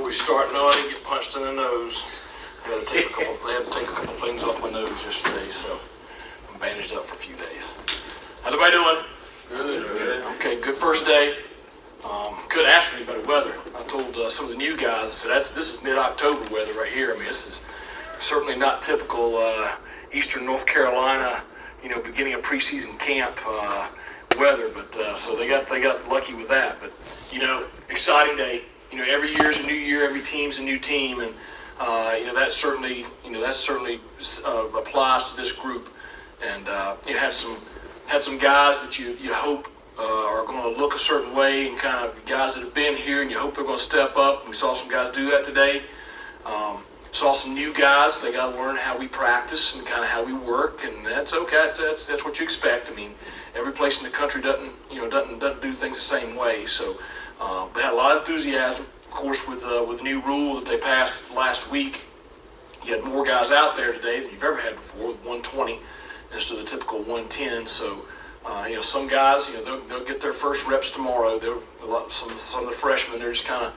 we start, no, I didn't get punched in the nose. They had to take a couple things off my nose yesterday, so I'm bandaged up for a few days. How's everybody doing? Good. Okay, good first day. Couldn't ask for any better weather. I told some of the new guys, I said, this is mid-October weather right here. I mean, this is certainly not typical Eastern North Carolina, beginning of preseason camp weather. But so they got lucky with that. But exciting day. Every year is a new year. Every team's a new team, and that certainly applies to this group. And you had some guys that you hope are going to look a certain way, and kind of guys that have been here, and you hope they're going to step up. We saw some guys do that today. Saw some new guys. They got to learn how we practice and kind of how we work, and that's okay. That's what you expect. I mean, every place in the country doesn't do things the same way. So, they had a lot of enthusiasm. Of course, with the new rule that they passed last week, you had more guys out there today than you've ever had before, with 120 instead of the typical 110. So, some guys, they'll get their first reps tomorrow. Some of the freshmen, they're just kind of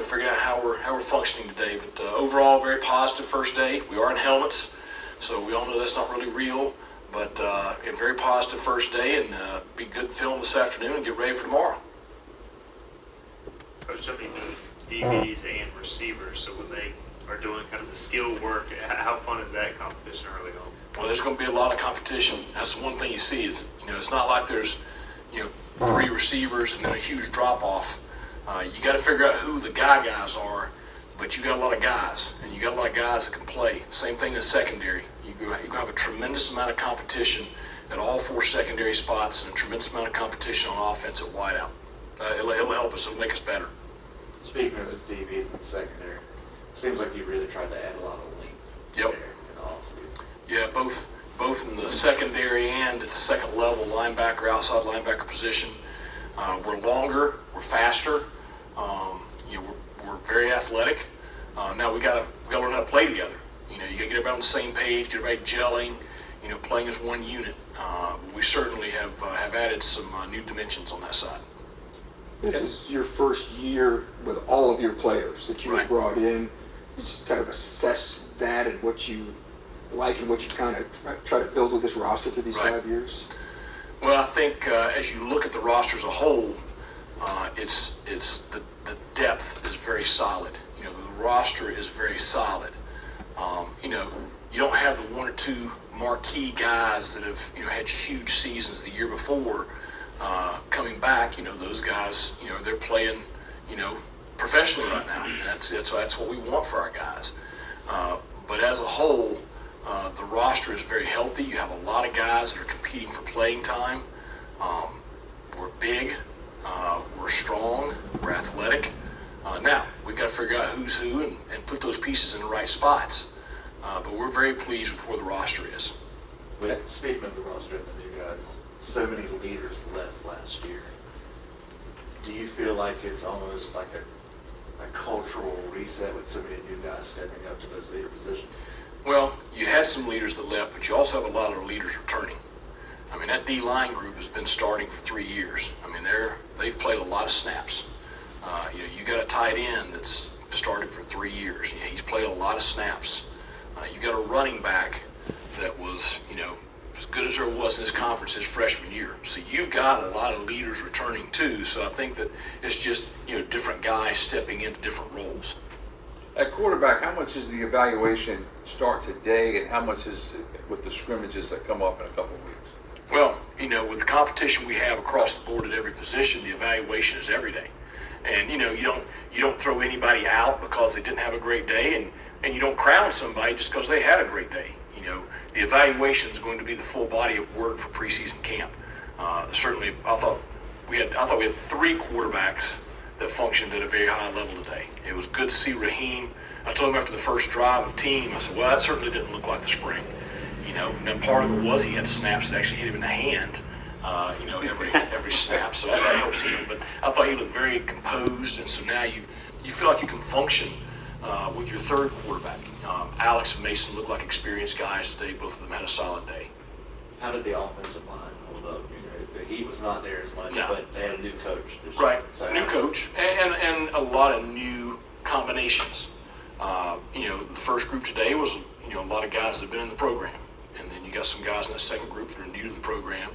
figuring out how we're functioning today. But overall, very positive first day. We are in helmets, so we all know that's not really real. But a very positive first day, and be good film this afternoon and get ready for tomorrow. Coach, so many DBs and receivers, so when they are doing kind of the skill work, how fun is that competition early on? Well, there's going to be a lot of competition. That's the one thing you see is, it's not like there's, 3 receivers and then a huge drop-off. You got to figure out who the guys are, but you got a lot of guys, and you got a lot of guys that can play. Same thing in the secondary. You're going to have a tremendous amount of competition at all 4 secondary spots, and a tremendous amount of competition on offense at wideout. It'll help us. It'll make us better. Speaking of those DBs in the secondary, it seems like you really tried to add a lot of length Yep. there in the offseason. Yeah, both in the secondary and at the second level, linebacker, outside linebacker position. We're longer, we're faster, we're very athletic. Now we gotta learn how to play together. You gotta get everybody on the same page, get everybody gelling, playing as one unit. We certainly have added some new dimensions on that side. This is your first year with all of your players that you Right. brought in. You just kind of assess that and what you like and what you kind of try to build with this roster through these Right. 5 years. Well, I think as you look at the roster as a whole, it's the depth is very solid. The roster is very solid. You don't have the 1 or 2 marquee guys that have had huge seasons the year before coming back. Those guys, they're playing professionally right now, and that's what we want for our guys. But as a whole, the roster is very healthy. You have a lot of guys that are competing for playing time. We're big, we're strong, we're athletic. Now, we've got to figure out who's who and put those pieces in the right spots. But we're very pleased with where the roster is. Speaking of the roster and the new guys, so many leaders left last year. Do you feel like it's almost like a cultural reset with so many new guys stepping up to those leader positions? Well, you had some leaders that left, but you also have a lot of leaders returning. I mean, that D-line group has been starting for 3 years. I mean, they've played a lot of snaps. You got a tight end that's started for 3 years. He's played a lot of snaps. You got a running back that was, as good as there was in this conference his freshman year. So you've got a lot of leaders returning too. So I think that it's just, different guys stepping into different roles. At quarterback, how much is the evaluation start today, and how much is it with the scrimmages that come up in a couple of weeks? Well, with the competition we have across the board at every position, the evaluation is every day. And, you don't throw anybody out because they didn't have a great day, and you don't crown somebody just because they had a great day. The evaluation is going to be the full body of work for preseason camp. Certainly, I thought we had 3 quarterbacks that functioned at a very high level today. It was good to see Raheem. I told him after the first drive of team, I said, well, that certainly didn't look like the spring. And part of it was he had snaps that actually hit him in the hand, every snap, so that helps him. But I thought he looked very composed, and so now you feel like you can function with your third quarterback. Alex and Mason look like experienced guys today. Both of them had a solid day. How did the offensive line hold up? The heat was not there as much, No. but they had a new coach this Right, year. So new coach and a lot of new combinations. The first group today was, a lot of guys that have been in the program. And then you got some guys in that second group that are new to the program.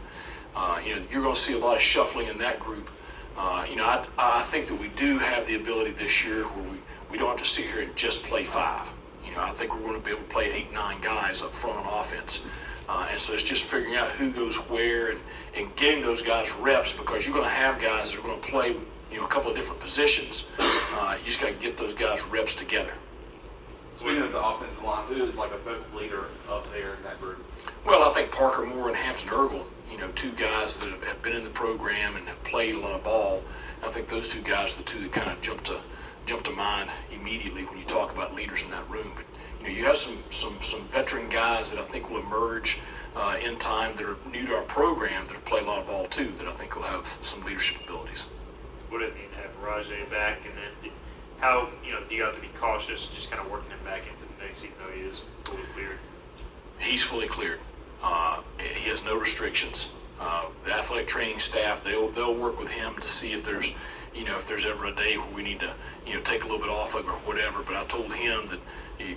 You're going to see a lot of shuffling in that group. I think that we do have the ability this year where we don't have to sit here and just play 5. I think we're going to be able to play 8, 9 guys up front on offense. And so it's just figuring out who goes where and getting those guys reps, because you're going to have guys that are going to play, a couple of different positions. You just got to get those guys reps together. Speaking of the offensive line, who is like a vocal leader up there in that group? Well, I think Parker Moore and Hampton Ergel, 2 guys that have been in the program and have played a lot of ball. I think those 2 guys are the 2 that kind of jump to mind immediately when you talk about leaders in that room. But you have some veteran guys that I think will emerge in time that are new to our program that have played a lot of ball too, that I think will have some leadership abilities. What did it mean to have Rajay back, and then how do you have to be cautious just kind of working him back into the mix even though he is fully cleared? He's fully cleared. He has no restrictions. The athletic training staff, they'll work with him to see if there's ever a day where we need to take a little bit off of him or whatever. But I told him that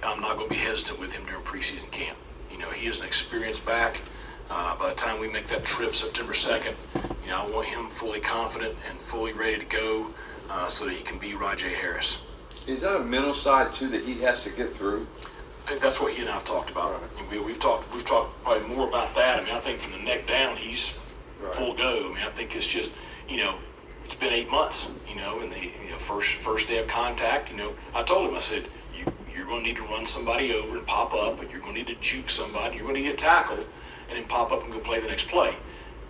I'm not going to be hesitant with him during preseason camp. He is an experienced back. By the time we make that trip September 2nd, I want him fully confident and fully ready to go so that he can be Rajay Harris. Is that a mental side too that he has to get through? I think that's what he and I have talked about. Right. We've talked probably more about that. I think from the neck down, he's full go. I think it's just, it's been 8 months, and the first day of contact, I told him, I said, you're going to need to run somebody over and pop up, and you're going to need to juke somebody, you're going to get tackled, and then pop up and go play the next play.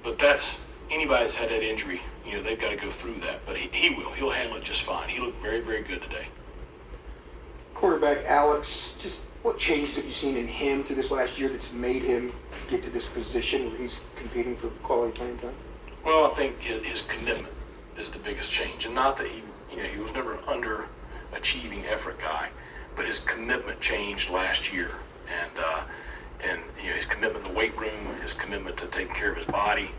But that's, anybody that's had that injury, they've got to go through that. But he will. He'll handle it just fine. He looked very, very good today. Quarterback Alex, just what changes have you seen in him through this last year that's made him get to this position where he's competing for quality playing time? Well, I think his commitment is the biggest change, and not that he was never an underachieving effort guy, but his commitment changed last year, and his commitment in the weight room, his commitment to taking care of his body.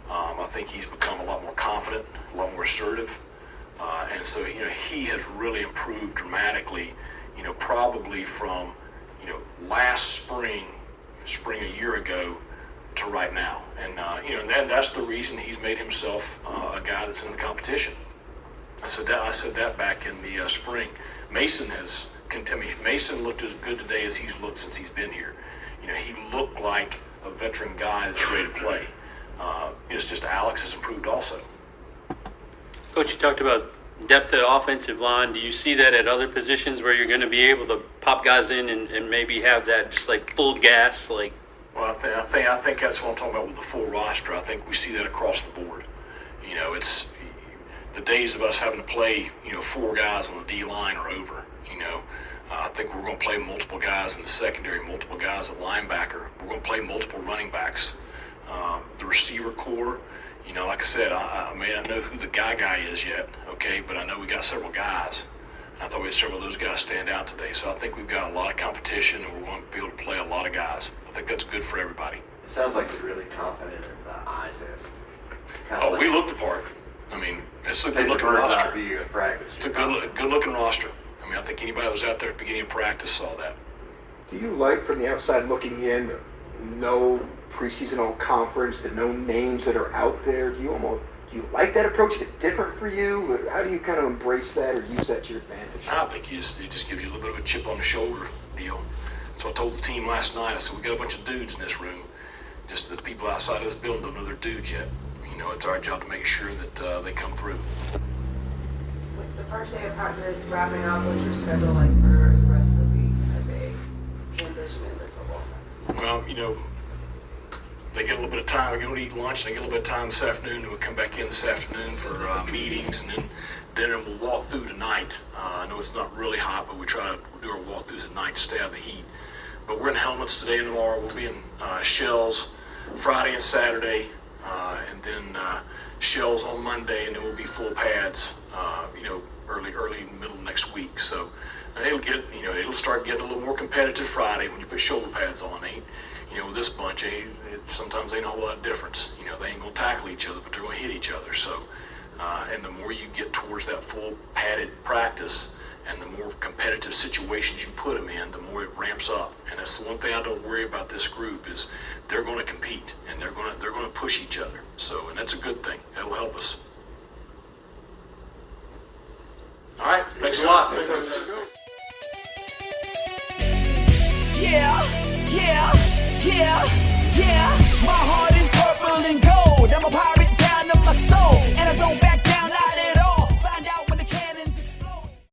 I think he's become a lot more confident, a lot more assertive, and so he has really improved dramatically. Probably from last spring a year ago to right now, and that's the reason he's made himself a guy that's in the competition. I said that back in the spring. Mason looked as good today as he's looked since he's been here. He looked like a veteran guy that's ready to play. It's just Alex has improved also. Coach, you talked about depth at offensive line. Do you see that at other positions where you're going to be able to pop guys in and maybe have that just like full gas? Well, I think that's what I'm talking about with the full roster. I think we see that across the board. It's the days of us having to play 4 guys on the D line are over. I think we're going to play multiple guys in the secondary, multiple guys at linebacker. We're going to play multiple running backs. The receiver core, like I said, I may not know who the guy is yet, okay, but I know we got several guys. And I thought we had several of those guys stand out today. So I think we've got a lot of competition, and we're going to be able to play a lot of guys. I think that's good for everybody. It sounds like you're really confident in the eye test. We looked the part. It's a good-looking roster. It's a good-looking roster. I think anybody that was out there at the beginning of practice saw that. Do you like, from the outside looking in, the no preseason all conference, the no names that are out there? Do you like that approach? Is it different for you? How do you kind of embrace that or use that to your advantage? I think it just gives you a little bit of a chip on the shoulder deal. So I told the team last night, I said, we got a bunch of dudes in this room. Just that the people outside of this building don't know they're dudes yet. It's our job to make sure that they come through. With the first day of practice wrapping up, what's your schedule like for the rest of the week as they transition into football? Well, they get a little bit of time. We're going to eat lunch, and they get a little bit of time this afternoon, and we'll come back in this afternoon for meetings, and then dinner, and we'll walk through tonight. I know it's not really hot, but we try to do our walkthroughs at night to stay out of the heat. But we're in helmets today and tomorrow. We'll be in shells Friday and Saturday, and then shells on Monday, and then we'll be full pads, early middle of next week. So it'll start getting a little more competitive Friday when you put shoulder pads on. With this bunch, sometimes ain't a whole lot of difference. They ain't gonna tackle each other, but they're gonna hit each other. So, and the more you get towards that full padded practice, and the more competitive situations you put them in, the more it ramps up. And that's the one thing I don't worry about this group is they're going to compete and they're going to push each other. So, and that's a good thing. That'll help us. All right. Thanks a lot. Yeah, yeah, yeah, yeah.